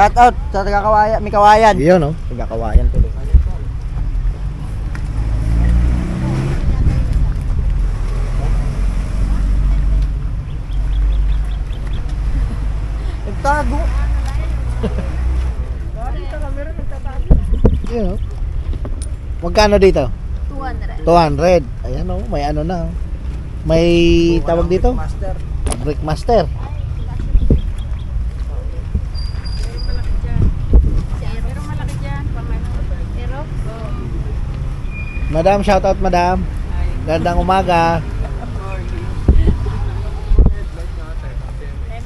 Shout out sa taga-Kawayan, may Kawayan. Yun, no? Taga-Kawayan tuloy. Nagtago. Yun, no? Magkano dito? 200. 200. Ayan, no? May ano na. Oh. May tawag dito? Master. Brick Master. Pero malaki dyan. Pero, Madam, shout out madam. Gandang umaga.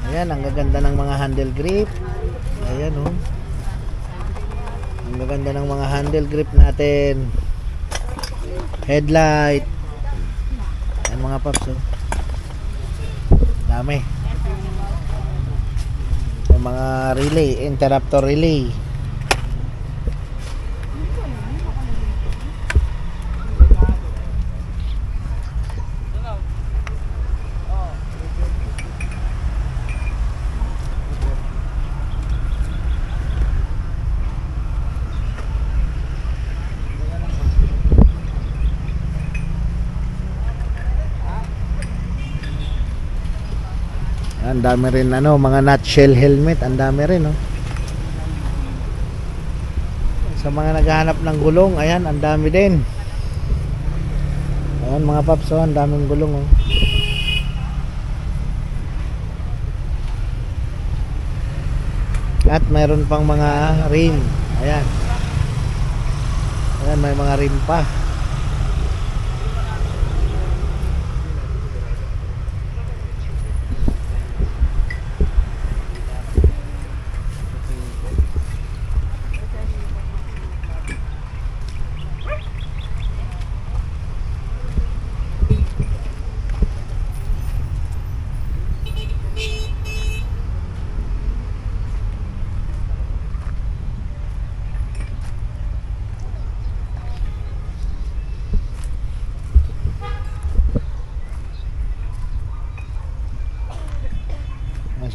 Ayan, ang gaganda ng mga handle grip. Ayan, oh. Ang gaganda ng mga handle grip natin. Headlight. Ayan mga paps, oh. Dami. Yung mga relay, interrupter relay. Ang dami rin ano, mga nutshell helmet, ang dami rin, no. Sa mga naghahanap ng gulong, ayan, ang dami din. Ayan mga paps, oh, ang daming gulong, oh. At mayroon pang mga rim. Ayan. Ayan, may mga rim pa.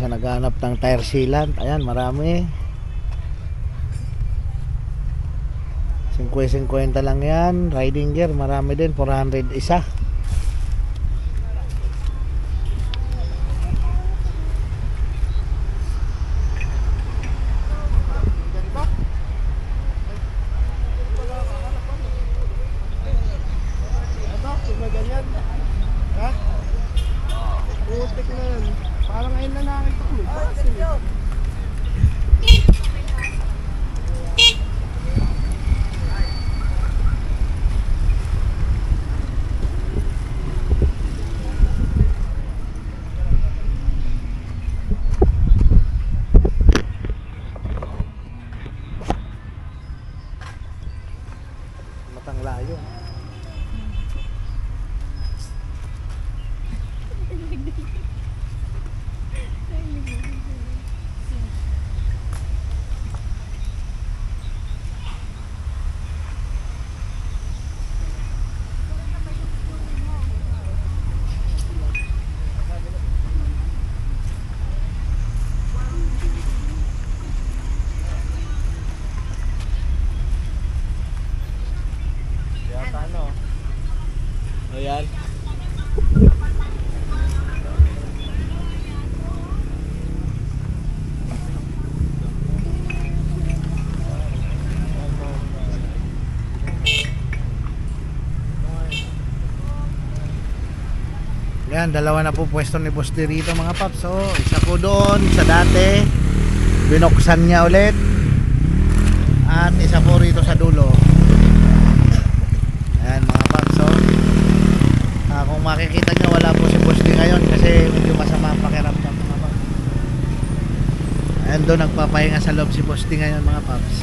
Sa naghanap ng tire sealant, ayan, marami. 50-50 lang yan. Riding gear, marami din, 400 isa. Parang ngayon na nakita ko. Matang layo. Ayan. Yan, dalawa na po pwesto ni Boss D rito mga paps. So, isa po doon sa dati, binuksan niya ulit. At isa po rito sa dulo. Ayan mga paps. So, kung makikita nyo, wala po si Boss D ngayon kasi medyo masama ang pakiramdam mga paps. Ayan doon, nagpapahinga sa loob si Boss D ngayon mga paps.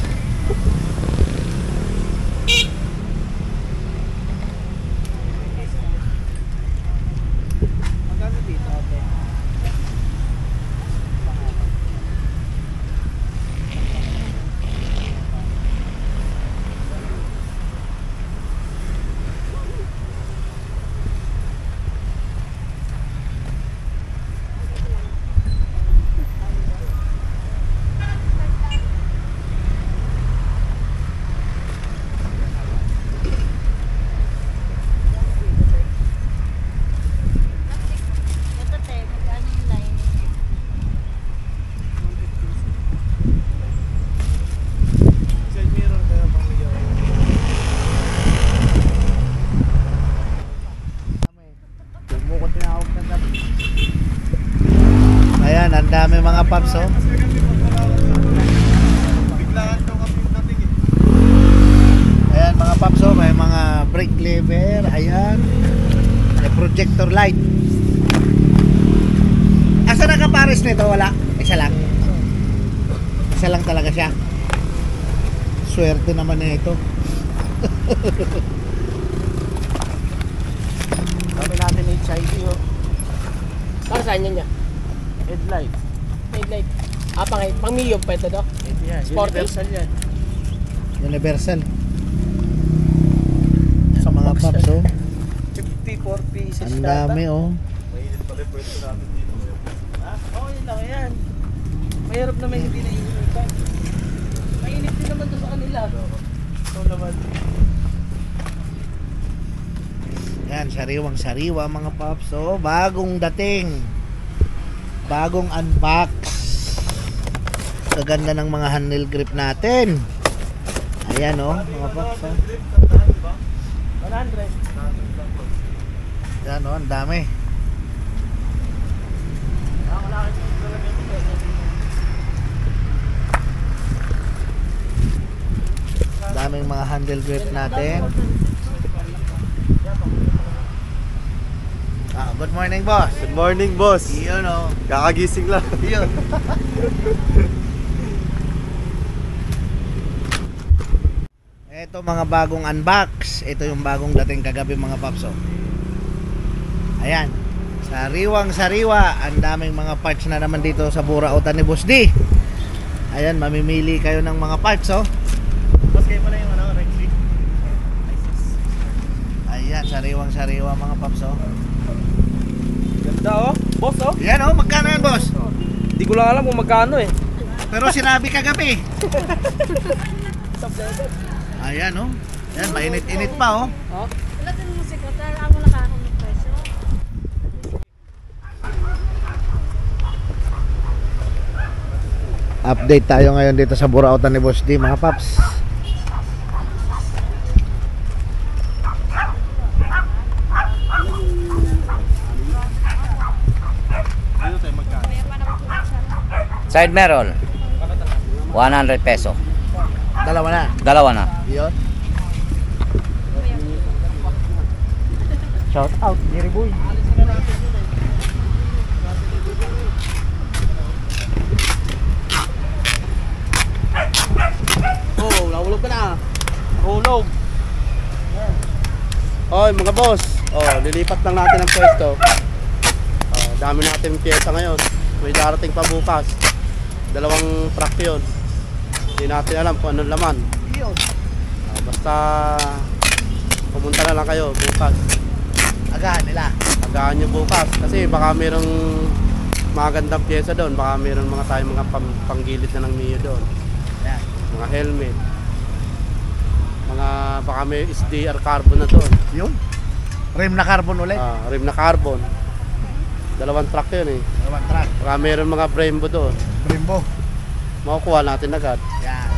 Ayan, ang dami mga paps, oh. Ayan mga paps, oh. May mga brake lever. Ayan. May projector light. Asa nakapares nito? Wala? Isa lang. Isa lang talaga siya. Swerte naman na ito. Kami natin HID oh. Para saan yan niya? Headlight. Headlight. Ah, pang medium pa ito, Dok? Yan, Sporty? universal yan. Universal. Sa mga paps, oh. 54 pieces Ang dami, oh. Oo, yun lang yan. Mahirap na may hindi naiinitan. Mainit din naman doon sa kanila. Ito naman. Yan, sariwang sariwa mga paps, oh. Bagong dating. Bagong unbox. Kaganda ng mga handle grip natin. Ayan, oh, mga paps, oh. 100. Yan, oh, ang dami. Daming mga handle grip natin. Good morning, boss. Good morning, boss. Iyon, oh. Kakagising lang. Iyon. Ito mga bagong unbox. Ito yung bagong dating kagabi mga paps, oh. Ayan. Sariwang sariwa. Ang daming mga parts na naman dito sa Burautan ni Boss D. Ayan, mamimili kayo ng mga parts, oh. Boss, kayo pala yung ano, Rexy. Ayan, sariwang sariwa mga paps, oh. Ganda oh. Boss oh. Ayan, oh, magkano yan, boss? Di ko lang alam kung magkano eh. Pero sinabi kagabi. Ayan, oh. Ayan, mainit-init pa, oh. Wala din musika. Pero ako nakakong ng presyo. Update tayo ngayon dito sa Burautan ni Boss D, mga paps. Side mirror 100 peso. Dalawa na. Dalawa na. Iyon. Shout out, Jerry Boy. Oh, nahulog ka na. Nahulog. Oy, mga boss. Oh, lilipat lang natin ang pwesto. Oh, dami natin piyesa ngayon. May darating pa bukas. 2 truck yun. Hindi natin alam kung anong laman. Iyon. Basta pumunta na lang kayo bukas. Agahan nila. Agahan nyo bukas. Kasi baka mayroong magandang pyesa doon. Baka mayroong mga tayong mga panggilid na ng Mio doon. Ayan. Mga helmet. Mga baka may SDR carbon na doon. Yun. Rim na carbon ulit. Rim na carbon. 2 truck yun eh. Dalawang truck. Baka mayroong mga Brembo doon. Brembo. Makukuha natin agad. Yan.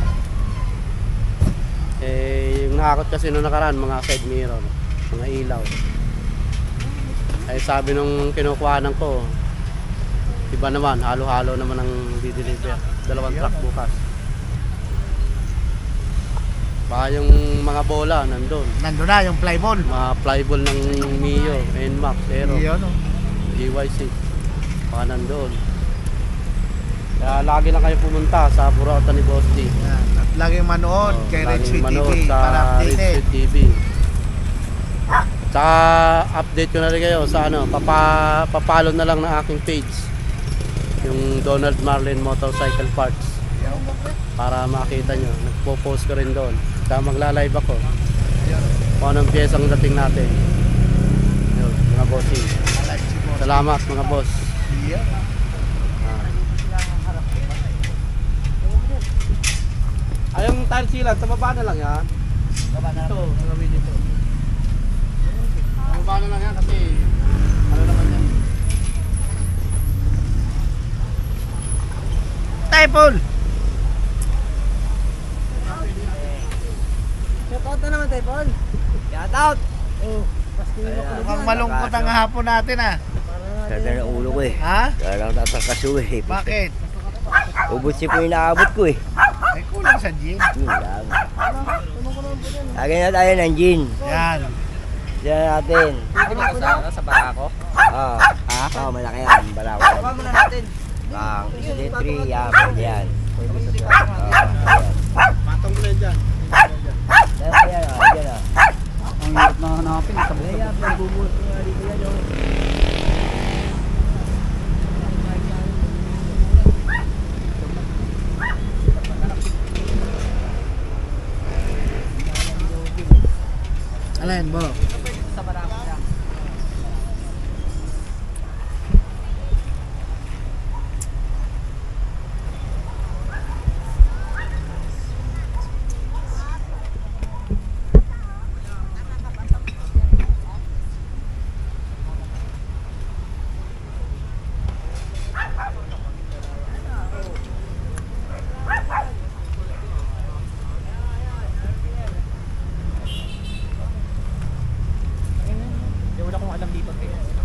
Eh, yung nakakot kasi nung nakaraan, mga side mirror, mga ilaw. Ay sabi nung kinukuhanan ko, iba naman, halo-halo naman ang dideliver. 2 truck bukas. Baka yung mga bola nandun. Nandun na yung flyball. Mga flyball ng Mio, NMAX, Aero, Iyon, oh. GYC. Baka nandun. Kaya lagi lang kayo pumunta sa Burautan ni Boss D. Yan. At laging manood kay Red Sweet manood TV sa para Red updated. Sweet TV. Tsaka update ko na rin kayo sa ano, papalo na lang ng aking page. Yung Donald Marlin Motorcycle Parts. Para makita nyo, nagpo-post ko rin doon. Tsaka magla-live ako. Kung anong piyesang dating natin. Yun, mga bossing. Salamat mga boss. Iyon. Ay, yung tile sealant, sa baba na lang yan. Baba na. Ito, ang gawin dito. Sa baba na lang yan kasi ano naman yan. Typhoon. Shout out na naman, Typhoon. Shout out! Mukhang malungkot ang hapon natin, ah. Sakit na ng ulo ko eh. Ha? Kaya lang tatakaso eh. Bakit? Ubus po yung inaabot ko eh. Ay, kulang sa gin. Yun lang. Lagyan na tayo ng gin. Yan. Diyan natin. Sa barako? Ah, malaki yan. Balawan. Baba muna natin. D3, yan. Pwede yan. Matong ko dyan. Yan, yan. Ang hirap na hanapin. Yan, nagbubuhos ko nga dito yan. oh. Alin, bo? Sa barako siya. Hindi wala akong alam dito.